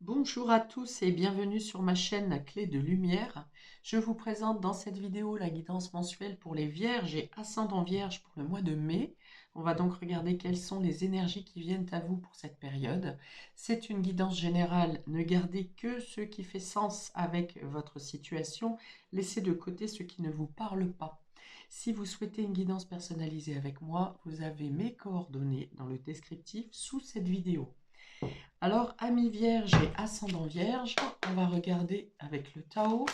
Bonjour à tous et bienvenue sur ma chaîne La Clé de Lumière. Je vous présente dans cette vidéo la guidance mensuelle pour les Vierges et ascendant Vierge pour le mois de mai. On va donc regarder quelles sont les énergies qui viennent à vous pour cette période. C'est une guidance générale, ne gardez que ce qui fait sens avec votre situation, laissez de côté ce qui ne vous parle pas. Si vous souhaitez une guidance personnalisée avec moi, vous avez mes coordonnées dans le descriptif sous cette vidéo. Alors, amis vierges et ascendant vierge, on va regarder avec le Tao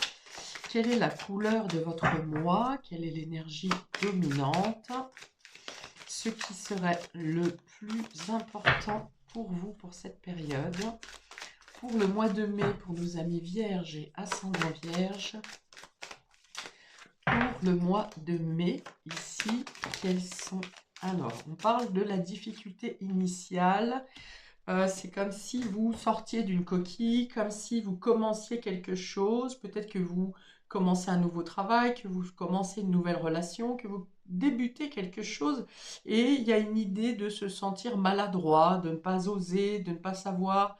quelle est la couleur de votre mois, quelle est l'énergie dominante, ce qui serait le plus important pour vous pour cette période. Pour le mois de mai, pour nos amis vierges et ascendant vierge, pour le mois de mai, ici, quels sont... Alors, on parle de la difficulté initiale. C'est comme si vous sortiez d'une coquille, comme si vous commenciez quelque chose. Peut-être que vous commencez un nouveau travail, que vous commencez une nouvelle relation, que vous débutez quelque chose. Et il y a une idée de se sentir maladroit, de ne pas oser, de ne pas savoir,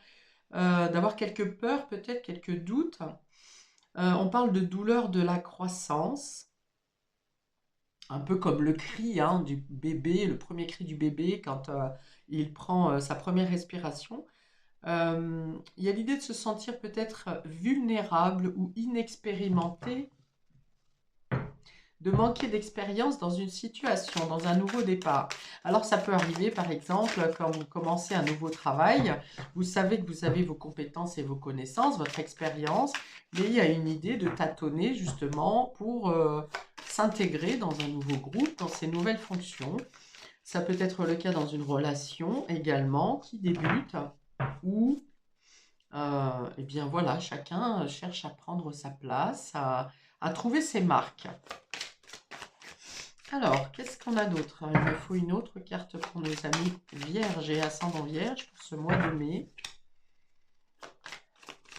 d'avoir quelques peurs, peut-être quelques doutes. On parle de douleur de la croissance. Un peu comme le cri du bébé, le premier cri du bébé quand il prend sa première respiration. Il y a l'idée de se sentir peut-être vulnérable ou inexpérimenté, de manquer d'expérience dans une situation, dans un nouveau départ. Alors ça peut arriver par exemple quand vous commencez un nouveau travail, vous savez que vous avez vos compétences et vos connaissances, votre expérience, mais il y a une idée de tâtonner justement pour s'intégrer dans un nouveau groupe, dans ces nouvelles fonctions. Ça peut être le cas dans une relation également qui débute ou eh bien voilà, chacun cherche à prendre sa place, à trouver ses marques. Alors, qu'est-ce qu'on a d'autre? Il me faut une autre carte pour nos amis vierges et ascendant vierge pour ce mois de mai.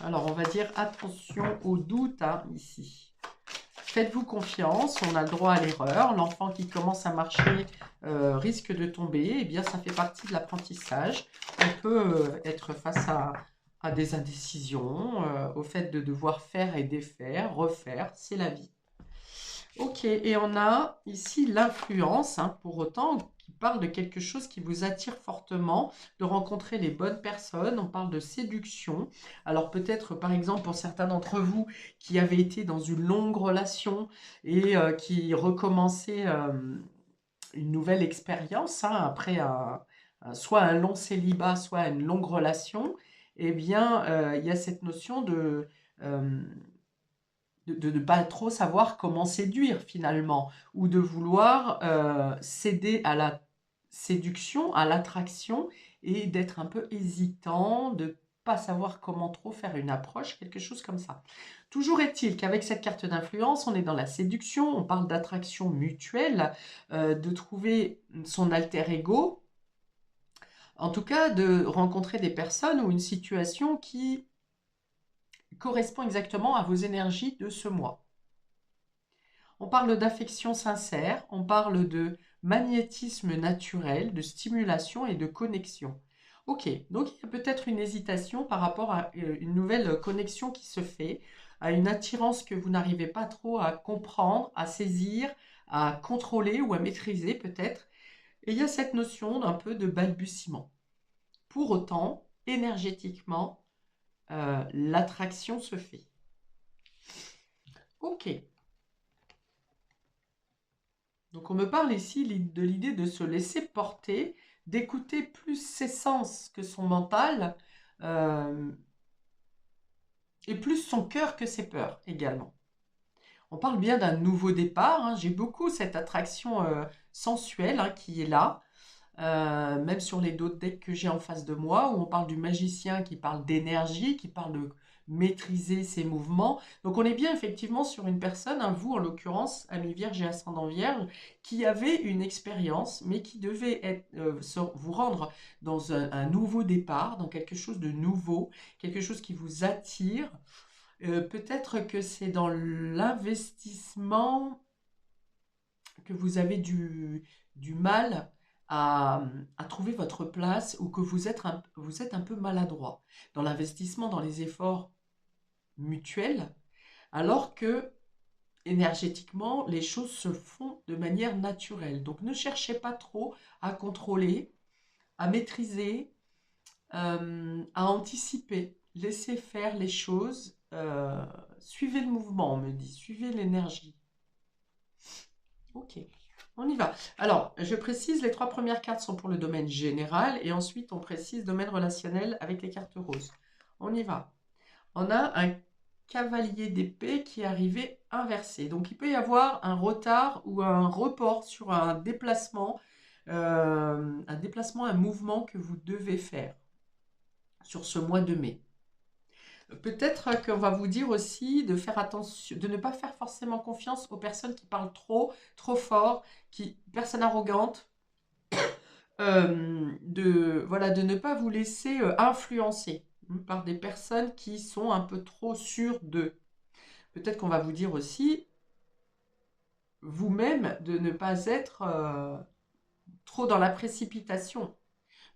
Alors, on va dire attention aux doutes ici. Faites-vous confiance, on a le droit à l'erreur. L'enfant qui commence à marcher risque de tomber. Eh bien, ça fait partie de l'apprentissage. On peut être face à des indécisions, au fait de devoir faire et défaire, refaire, c'est la vie. Ok, et on a ici l'influence, pour autant, qui parle de quelque chose qui vous attire fortement, de rencontrer les bonnes personnes. On parle de séduction. Alors peut-être, par exemple, pour certains d'entre vous qui avaient été dans une longue relation et qui recommençaient une nouvelle expérience après soit un long célibat, soit une longue relation, eh bien, il y a cette notion euh, de ne pas trop savoir comment séduire finalement, ou de vouloir céder à la séduction, à l'attraction, et d'être un peu hésitant, de pas savoir comment trop faire une approche, quelque chose comme ça. Toujours est-il qu'avec cette carte d'influence, on est dans la séduction, on parle d'attraction mutuelle, de trouver son alter ego, en tout cas de rencontrer des personnes ou une situation qui correspond exactement à vos énergies de ce mois. On parle d'affection sincère, on parle de magnétisme naturel, de stimulation et de connexion. Ok, donc il y a peut-être une hésitation par rapport à une nouvelle connexion qui se fait, à une attirance que vous n'arrivez pas trop à comprendre, à saisir, à contrôler ou à maîtriser peut-être. Et il y a cette notion d'un peu de balbutiement. Pour autant, énergétiquement, l'attraction se fait. Ok. Donc on me parle ici de l'idée de se laisser porter, d'écouter plus ses sens que son mental, euh, et plus son cœur que ses peurs également. On parle bien d'un nouveau départ, j'ai beaucoup cette attraction sensuelle qui est là, même sur les d'autres decks que j'ai en face de moi, où on parle du magicien qui parle d'énergie, qui parle de maîtriser ses mouvements. Donc on est bien effectivement sur une personne, vous en l'occurrence, ami vierge et ascendant vierge, qui avait une expérience, mais qui devait vous rendre dans un nouveau départ, dans quelque chose de nouveau, quelque chose qui vous attire. Peut-être que c'est dans l'investissement que vous avez du mal à trouver votre place ou que vous êtes un peu maladroit dans l'investissement, dans les efforts mutuels, alors que énergétiquement, les choses se font de manière naturelle. Donc ne cherchez pas trop à contrôler, à maîtriser, à anticiper. Laissez faire les choses. Suivez le mouvement, on me dit. Suivez l'énergie. Ok, on y va. Alors, je précise, les 3 premières cartes sont pour le domaine général et ensuite on précise domaine relationnel avec les cartes roses. On y va. On a un cavalier d'épée qui est arrivé inversé. Donc il peut y avoir un retard ou un report sur un déplacement, un mouvement que vous devez faire sur ce mois de mai. Peut-être qu'on va vous dire aussi de faire attention, de ne pas faire forcément confiance aux personnes qui parlent trop, trop fort, personnes arrogantes, voilà, de ne pas vous laisser influencer par des personnes qui sont un peu trop sûres d'eux. Peut-être qu'on va vous dire aussi, vous-même, de ne pas être trop dans la précipitation.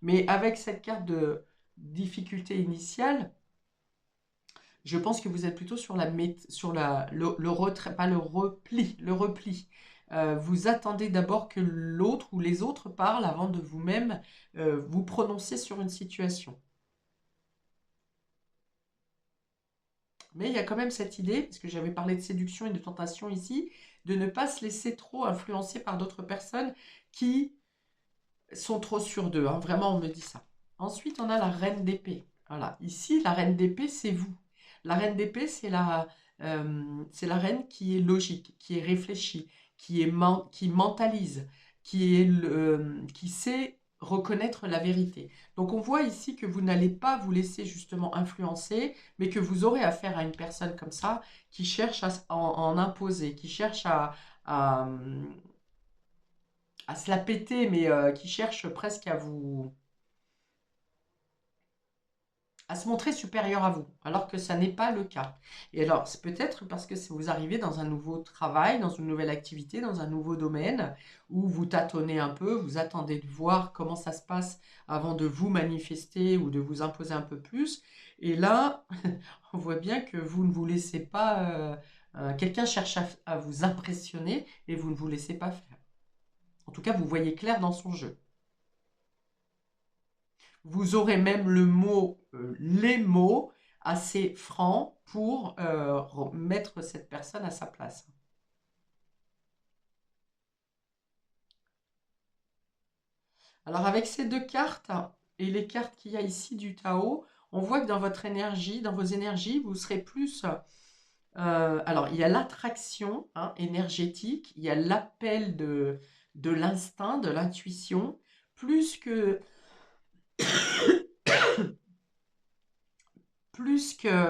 Mais avec cette carte de difficulté initiale, je pense que vous êtes plutôt sur le retrait, pas le repli. Vous attendez d'abord que l'autre ou les autres parlent avant de vous-même vous prononcer sur une situation. Mais il y a quand même cette idée, parce que j'avais parlé de séduction et de tentation ici, de ne pas se laisser trop influencer par d'autres personnes qui sont trop sûres d'eux. Hein. Vraiment, on me dit ça. Ensuite, on a la reine d'épée. Voilà. Ici, la reine d'épée, c'est vous. La reine d'épée, c'est la reine qui est logique, qui est réfléchie, qui mentalise, qui sait reconnaître la vérité. Donc on voit ici que vous n'allez pas vous laisser justement influencer, mais que vous aurez affaire à une personne comme ça qui cherche à en imposer, qui cherche à, à se la péter, mais qui cherche presque à se montrer supérieur à vous, alors que ça n'est pas le cas. Et alors, c'est peut-être parce que vous arrivez dans un nouveau travail, dans une nouvelle activité, dans un nouveau domaine, où vous tâtonnez un peu, vous attendez de voir comment ça se passe avant de vous manifester ou de vous imposer un peu plus. Et là, on voit bien que vous ne vous laissez pas... quelqu'un cherche à vous impressionner et vous ne vous laissez pas faire. En tout cas, vous voyez clair dans son jeu. Vous aurez même les mots assez francs pour mettre cette personne à sa place. Alors avec ces deux cartes et les cartes qu'il y a ici du Tao, on voit que dans votre énergie, dans vos énergies, vous serez plus... alors il y a l'attraction énergétique, il y a l'appel de l'instinct, de l'intuition, plus que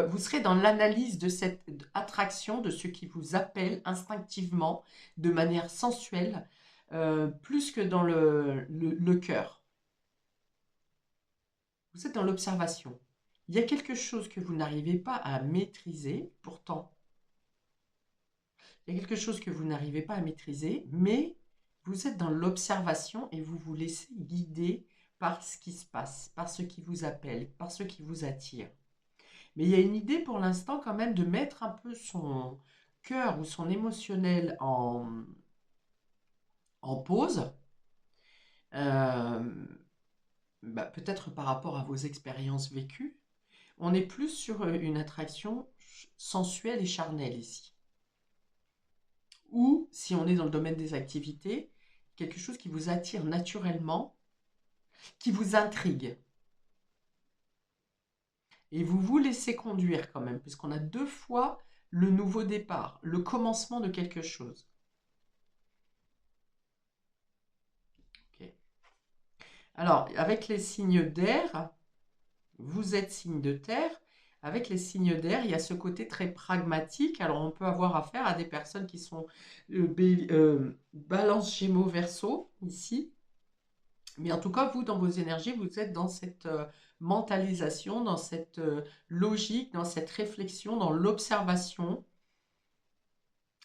vous serez dans l'analyse de cette attraction, de ce qui vous appelle instinctivement, de manière sensuelle, plus que dans le cœur. Vous êtes dans l'observation. Il y a quelque chose que vous n'arrivez pas à maîtriser, pourtant. Il y a quelque chose que vous n'arrivez pas à maîtriser, mais vous êtes dans l'observation et vous vous laissez guider par ce qui se passe, par ce qui vous appelle, par ce qui vous attire. Mais il y a une idée pour l'instant quand même de mettre un peu son cœur ou son émotionnel en pause, peut-être par rapport à vos expériences vécues. On est plus sur une attraction sensuelle et charnelle ici. Ou, si on est dans le domaine des activités, quelque chose qui vous attire naturellement, qui vous intrigue. Et vous vous laissez conduire quand même, puisqu'on a 2 fois le nouveau départ, le commencement de quelque chose. Okay. Alors, avec les signes d'air, vous êtes signe de terre. Avec les signes d'air, il y a ce côté très pragmatique. Alors, on peut avoir affaire à des personnes qui sont balance, gémeaux, verseau, ici. Mais en tout cas, vous, dans vos énergies, vous êtes dans cette mentalisation, dans cette logique, dans cette réflexion, dans l'observation.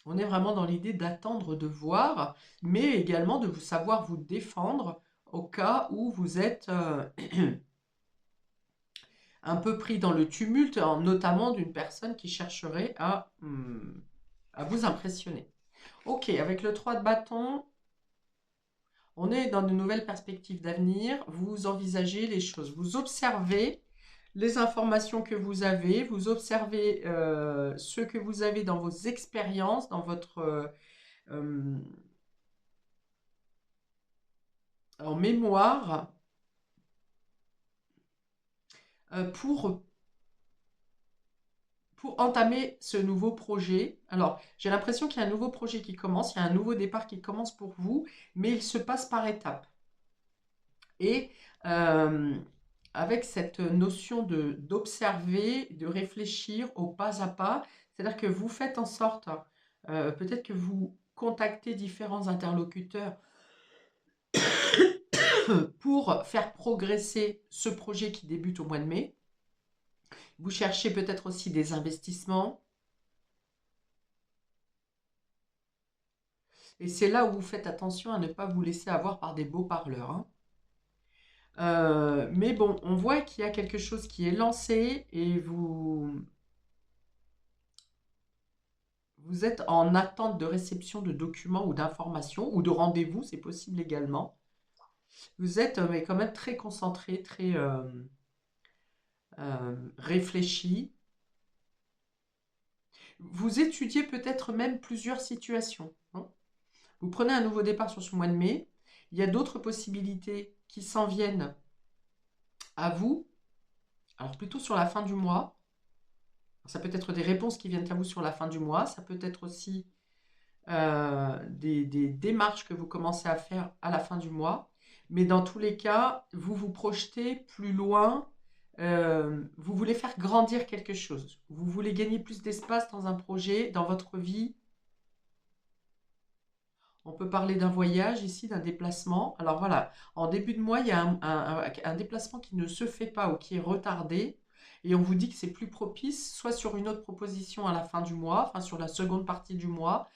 On est vraiment dans l'idée d'attendre, de voir, mais également de savoir vous défendre au cas où vous êtes un peu pris dans le tumulte, notamment d'une personne qui chercherait à vous impressionner. Ok, avec le 3 de bâton, on est dans de nouvelles perspectives d'avenir. Vous envisagez les choses, vous observez les informations que vous avez, vous observez ce que vous avez dans vos expériences, dans votre en mémoire, pour entamer ce nouveau projet. Alors, j'ai l'impression qu'il y a un nouveau projet qui commence, il y a un nouveau départ qui commence pour vous, mais il se passe par étapes. Et avec cette notion d'observer, de réfléchir au pas à pas, c'est-à-dire que vous faites en sorte, peut-être que vous contactez différents interlocuteurs pour faire progresser ce projet qui débute au mois de mai. Vous cherchez peut-être aussi des investissements. Et c'est là où vous faites attention à ne pas vous laisser avoir par des beaux parleurs, hein. Mais bon, on voit qu'il y a quelque chose qui est lancé et vous êtes en attente de réception de documents ou d'informations ou de rendez-vous, c'est possible également. Vous êtes mais quand même très concentré, très réfléchi. Vous étudiez peut-être même plusieurs situations, hein. Vous prenez un nouveau départ sur ce mois de mai. Il y a d'autres possibilités qui s'en viennent à vous. Alors plutôt sur la fin du mois. Ça peut être des réponses qui viennent à vous sur la fin du mois. Ça peut être aussi des démarches que vous commencez à faire à la fin du mois. Mais dans tous les cas, vous vous projetez plus loin. Vous voulez faire grandir quelque chose. Vous voulez gagner plus d'espace dans un projet, dans votre vie. On peut parler d'un voyage ici, d'un déplacement. Alors voilà, en début de mois, il y a un déplacement qui ne se fait pas ou qui est retardé. Et on vous dit que c'est plus propice, soit sur une autre proposition à la fin du mois, enfin sur la seconde partie du mois,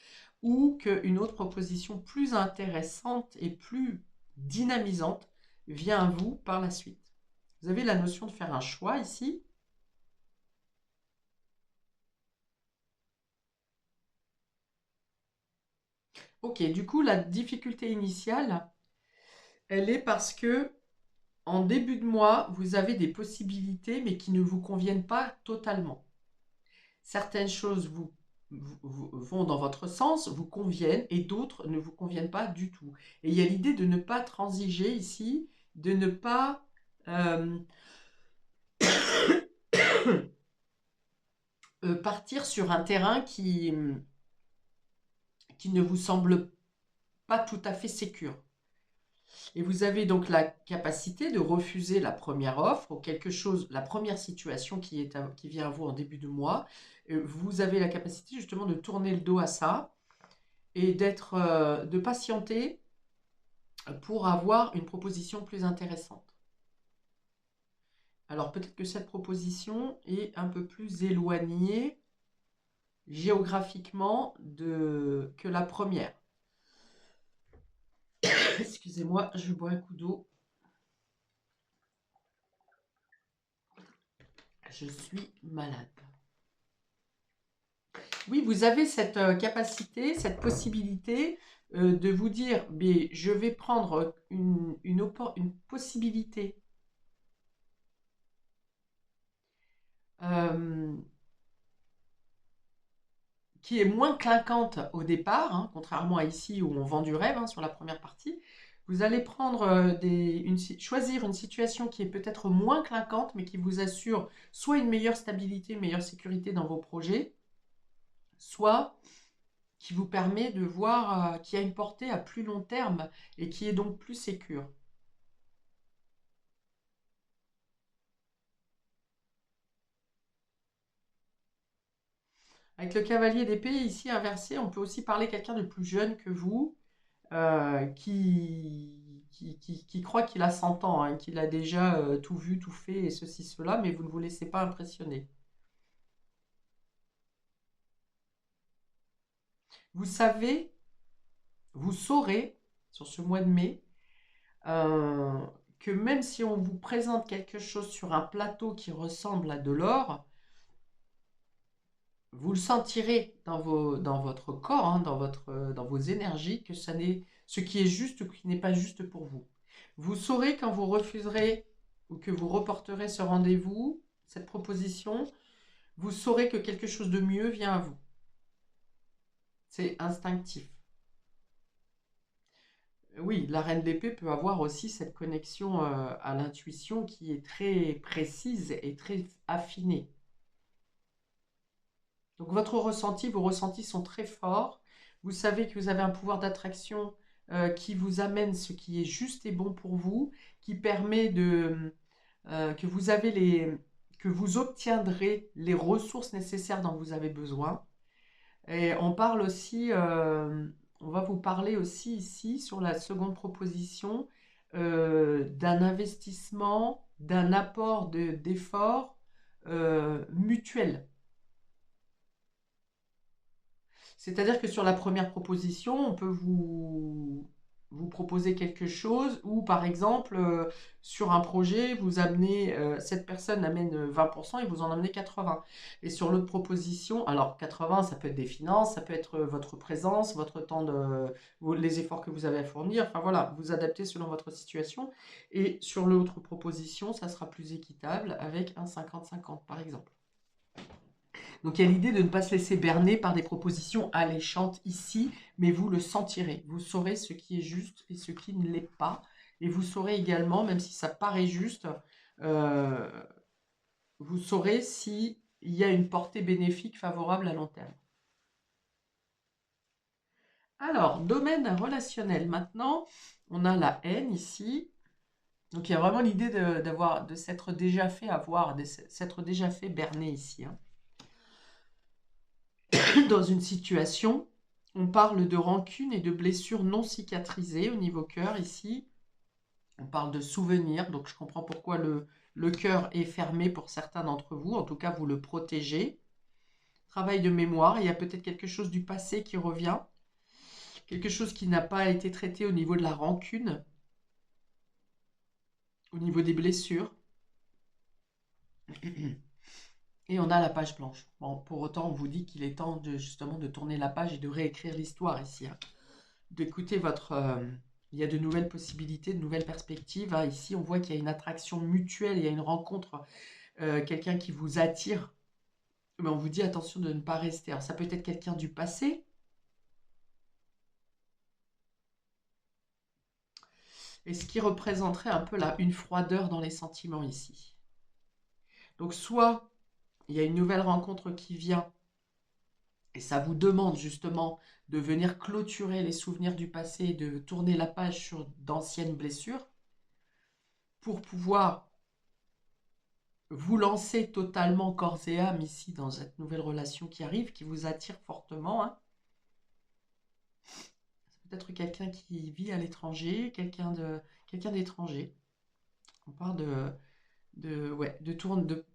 ou qu'une autre proposition plus intéressante et plus dynamisante vient à vous par la suite. Vous avez la notion de faire un choix ici. Ok, du coup, la difficulté initiale, elle est parce que en début de mois, vous avez des possibilités, mais qui ne vous conviennent pas totalement. Certaines choses vont dans votre sens, vous conviennent, et d'autres ne vous conviennent pas du tout. Et il y a l'idée de ne pas transiger ici, de ne pas partir sur un terrain qui ne vous semble pas tout à fait sécure. Et vous avez donc la capacité de refuser la première offre ou quelque chose, la première situation qui vient à vous en début de mois. Vous avez la capacité justement de tourner le dos à ça et de patienter pour avoir une proposition plus intéressante. Alors peut-être que cette proposition est un peu plus éloignée géographiquement que la première. Excusez-moi, je bois un coup d'eau. Je suis malade. Oui, vous avez cette capacité, cette possibilité de vous dire, mais je vais prendre une possibilité euh, qui est moins clinquante au départ, hein, contrairement à ici où on vend du rêve, hein, sur la première partie. Vous allez prendre choisir une situation qui est peut-être moins clinquante, mais qui vous assure soit une meilleure stabilité, une meilleure sécurité dans vos projets, soit qui vous permet de voir, qui a une portée à plus long terme et qui est donc plus sécure. Avec le cavalier d'épée ici inversé, on peut aussi parler quelqu'un de plus jeune que vous, qui croit qu'il a 100 ans, hein, qu'il a déjà tout vu, tout fait et ceci, cela, mais vous ne vous laissez pas impressionner. Vous savez, vous saurez, sur ce mois de mai, euh, que même si on vous présente quelque chose sur un plateau qui ressemble à de l'or, vous le sentirez dans votre corps, hein, dans vos énergies, que ça n'est ce qui est juste ou qui n'est pas juste pour vous. Vous saurez quand vous refuserez ou que vous reporterez ce rendez-vous, cette proposition, vous saurez que quelque chose de mieux vient à vous. C'est instinctif. Oui, la reine d'épée peut avoir aussi cette connexion à l'intuition qui est très précise et très affinée. Donc votre ressenti, vos ressentis sont très forts. Vous savez que vous avez un pouvoir d'attraction qui vous amène ce qui est juste et bon pour vous, qui permet que que vous obtiendrez les ressources nécessaires dont vous avez besoin. Et on parle aussi, on va vous parler aussi ici sur la seconde proposition d'un investissement, d'un apport d'efforts mutuels. C'est-à-dire que sur la première proposition, on peut vous proposer quelque chose ou par exemple, sur un projet, cette personne amène 20% et vous en amenez 80. Et sur l'autre proposition, alors 80, ça peut être des finances, ça peut être votre présence, votre temps les efforts que vous avez à fournir. Enfin voilà, vous adaptez selon votre situation. Et sur l'autre proposition, ça sera plus équitable avec un 50-50 par exemple. Donc il y a l'idée de ne pas se laisser berner par des propositions alléchantes ici, mais vous le sentirez. Vous saurez ce qui est juste et ce qui ne l'est pas. Et vous saurez également, même si ça paraît juste, euh, vous saurez s'il y a une portée bénéfique favorable à long terme. Alors, domaine relationnel. Maintenant, on a la haine ici. Donc il y a vraiment l'idée de s'être déjà fait avoir, de s'être déjà fait berner ici, hein. Dans une situation, on parle de rancune et de blessures non cicatrisées au niveau cœur ici. On parle de souvenirs, donc je comprends pourquoi le cœur est fermé pour certains d'entre vous. En tout cas, vous le protégez. Travail de mémoire, il y a peut-être quelque chose du passé qui revient. Quelque chose qui n'a pas été traité au niveau de la rancune, au niveau des blessures. Et on a la page blanche. Bon, pour autant, on vous dit qu'il est temps justement de tourner la page et de réécrire l'histoire ici, hein. D'écouter il y a de nouvelles possibilités, de nouvelles perspectives, hein. Ici, on voit qu'il y a une attraction mutuelle, il y a une rencontre, quelqu'un qui vous attire. Mais on vous dit attention de ne pas rester. Alors, ça peut être quelqu'un du passé. Et ce qui représenterait un peu une froideur dans les sentiments ici. Donc, soit il y a une nouvelle rencontre qui vient et ça vous demande justement de venir clôturer les souvenirs du passé, de tourner la page sur d'anciennes blessures pour pouvoir vous lancer totalement corps et âme ici dans cette nouvelle relation qui arrive, qui vous attire fortement, hein. C'est peut-être quelqu'un qui vit à l'étranger, quelqu'un d'étranger. On parle ouais,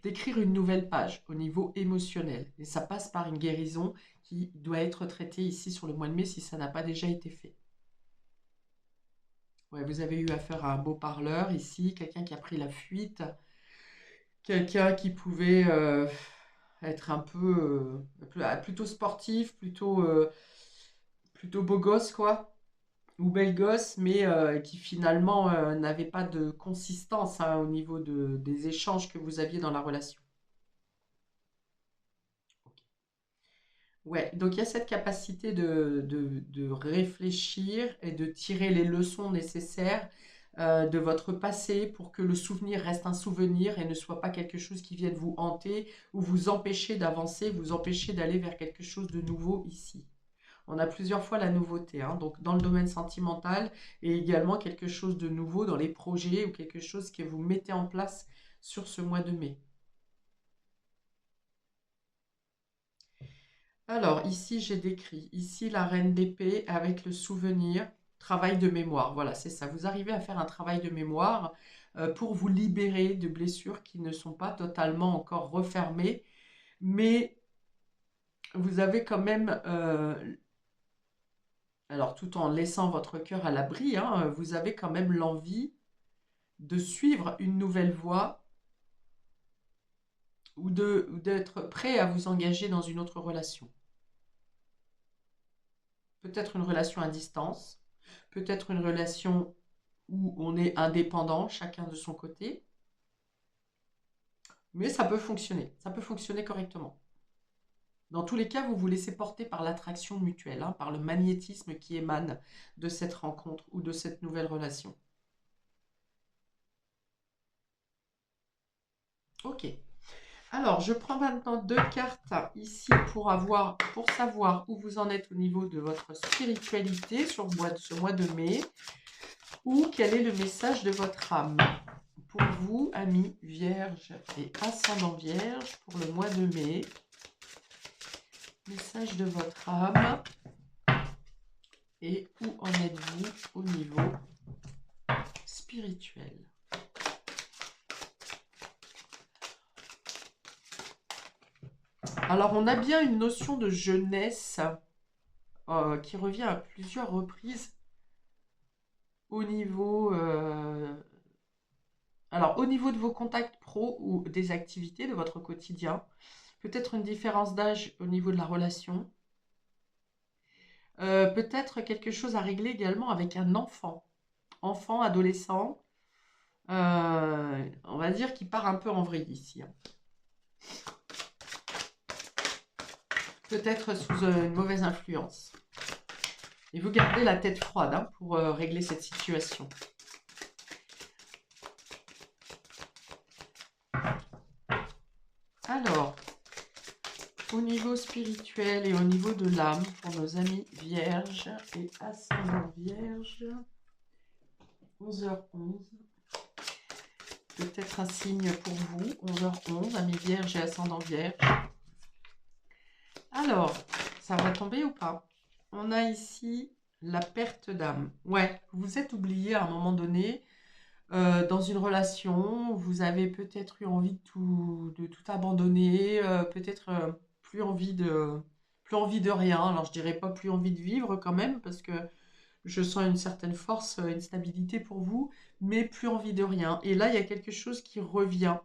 d'écrire une nouvelle page au niveau émotionnel. Et ça passe par une guérison qui doit être traitée ici sur le mois de mai si ça n'a pas déjà été fait. Ouais, vous avez eu affaire à un beau parleur ici, quelqu'un qui a pris la fuite, quelqu'un qui pouvait être un peu plutôt sportif, plutôt beau gosse, quoi, ou belle gosse, mais qui finalement n'avait pas de consistance, hein, au niveau des échanges que vous aviez dans la relation. Ouais, donc il y a cette capacité de réfléchir et de tirer les leçons nécessaires de votre passé pour que le souvenir reste un souvenir et ne soit pas quelque chose qui vienne vous hanter ou vous empêcher d'avancer, vous empêcher d'aller vers quelque chose de nouveau ici. On a plusieurs fois la nouveauté, hein, donc dans le domaine sentimental et également quelque chose de nouveau dans les projets ou quelque chose que vous mettez en place sur ce mois de mai. Alors, ici, j'ai décrit, ici, la reine d'épée avec le souvenir, travail de mémoire. Voilà, c'est ça. Vous arrivez à faire un travail de mémoire pour vous libérer de blessures qui ne sont pas totalement encore refermées, mais vous avez quand même Alors, tout en laissant votre cœur à l'abri, hein, vous avez quand même l'envie de suivre une nouvelle voie ou d'être prêt à vous engager dans une autre relation. Peut-être une relation à distance, peut-être une relation où on est indépendant, chacun de son côté, mais ça peut fonctionner correctement. Dans tous les cas, vous vous laissez porter par l'attraction mutuelle, hein, par le magnétisme qui émane de cette rencontre ou de cette nouvelle relation. Ok. Alors, je prends maintenant 2 cartes ici pour savoir où vous en êtes au niveau de votre spiritualité sur ce mois de mai, ou quel est le message de votre âme. Pour vous, amis vierge et ascendant vierge, pour le mois de mai, message de votre âme, et où en êtes-vous au niveau spirituel. Alors, on a bien une notion de jeunesse qui revient à plusieurs reprises au niveau, alors, au niveau de vos contacts pro ou des activités de votre quotidien. Peut-être une différence d'âge au niveau de la relation. Peut-être quelque chose à régler également avec un enfant. Enfant, adolescent, on va dire qu'il part un peu en vrille ici, hein. Peut-être sous une mauvaise influence. Et vous gardez la tête froide, hein, pour régler cette situation. Alors, au niveau spirituel et au niveau de l'âme, pour nos amis vierges et ascendants vierges, 11h11. Peut-être un signe pour vous, 11h11, amis vierges et ascendants vierges. Alors, ça va tomber ou pas? On a ici la perte d'âme. Ouais, vous vous êtes oublié à un moment donné. Dans une relation, vous avez peut-être eu envie de tout abandonner, peut-être plus envie de rien. Alors je dirais pas plus envie de vivre quand même, parce que je sens une certaine force, une stabilité pour vous, mais plus envie de rien. Et là, il y a quelque chose qui revient.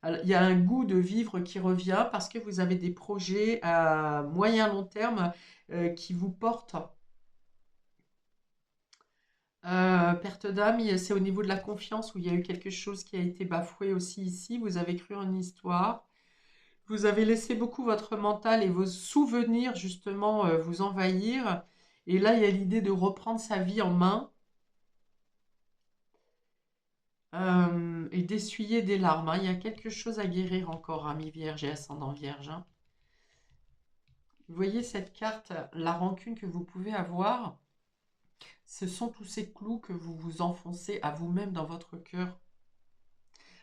Alors, il y a un goût de vivre qui revient parce que vous avez des projets à moyen long terme qui vous portent. Perte d'âme, c'est au niveau de la confiance où il y a eu quelque chose qui a été bafoué aussi ici. Vous avez cru en une histoire. Vous avez laissé beaucoup votre mental et vos souvenirs justement vous envahir. Et là, il y a l'idée de reprendre sa vie en main et d'essuyer des larmes, hein. Il y a quelque chose à guérir encore, ami vierge et ascendant vierge, hein. Vous voyez cette carte, la rancune que vous pouvez avoir, ce sont tous ces clous que vous vous enfoncez à vous-même dans votre cœur,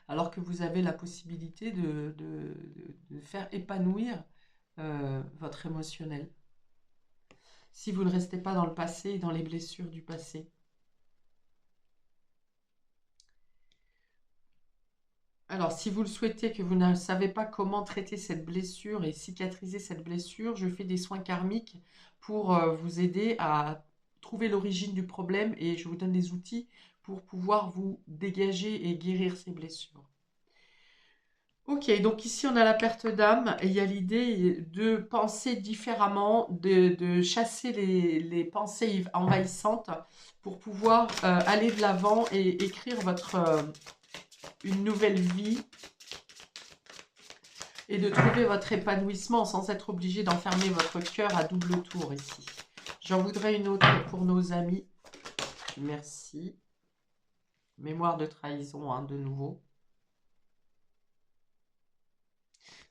alors que vous avez la possibilité de faire épanouir votre émotionnel. Si vous ne restez pas dans le passé et dans les blessures du passé. Alors, si vous le souhaitez, que vous ne savez pas comment traiter cette blessure et cicatriser cette blessure, je fais des soins karmiques pour vous aider à trouver l'origine du problème et je vous donne des outils pour pouvoir vous dégager et guérir ces blessures. Ok, donc ici on a la perte d'âme et il y a l'idée de penser différemment, de chasser les pensées envahissantes pour pouvoir aller de l'avant et écrire une nouvelle vie et de trouver votre épanouissement sans être obligé d'enfermer votre cœur à double tour ici. J'en voudrais une autre pour nos amis. Merci. Mémoire de trahison, hein, de nouveau.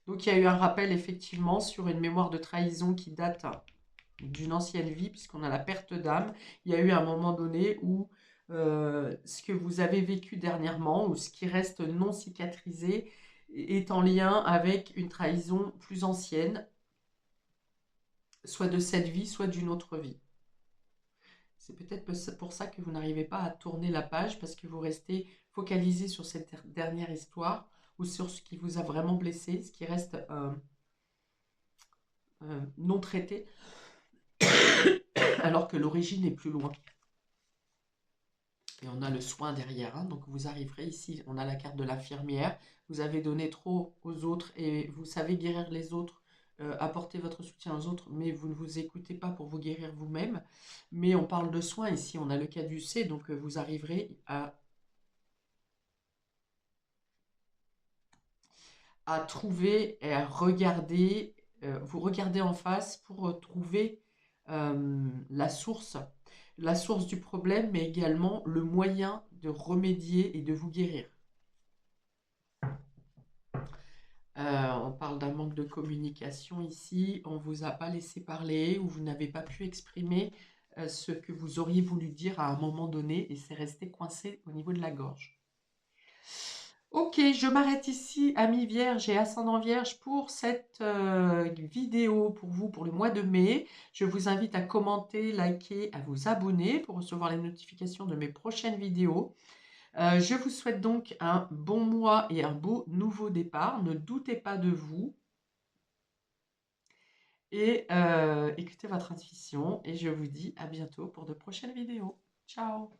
Donc il y a eu un rappel effectivement sur une mémoire de trahison qui date d'une ancienne vie, puisqu'on a la perte d'âme. Il y a eu un moment donné où ce que vous avez vécu dernièrement, ou ce qui reste non cicatrisé, est en lien avec une trahison plus ancienne, soit de cette vie, soit d'une autre vie. C'est peut-être pour ça que vous n'arrivez pas à tourner la page, parce que vous restez focalisé sur cette dernière histoire, ou sur ce qui vous a vraiment blessé, ce qui reste non traité. alors que l'origine est plus loin. Et on a le soin derrière, hein. Donc vous arriverez ici, on a la carte de l'infirmière. Vous avez donné trop aux autres et vous savez guérir les autres, apporter votre soutien aux autres, mais vous ne vous écoutez pas pour vous guérir vous-même. Mais on parle de soins ici, on a le caducée, donc vous arriverez à trouver et à regarder, vous regardez en face pour trouver la source du problème, mais également le moyen de remédier et de vous guérir. On parle d'un manque de communication ici, on ne vous a pas laissé parler ou vous n'avez pas pu exprimer ce que vous auriez voulu dire à un moment donné et c'est resté coincé au niveau de la gorge. Ok, je m'arrête ici, amis vierges et ascendant vierge, pour cette vidéo pour vous pour le mois de mai. Je vous invite à commenter, liker, à vous abonner pour recevoir les notifications de mes prochaines vidéos. Je vous souhaite donc un bon mois et un beau nouveau départ. Ne doutez pas de vous et écoutez votre intuition. Et je vous dis à bientôt pour de prochaines vidéos. Ciao!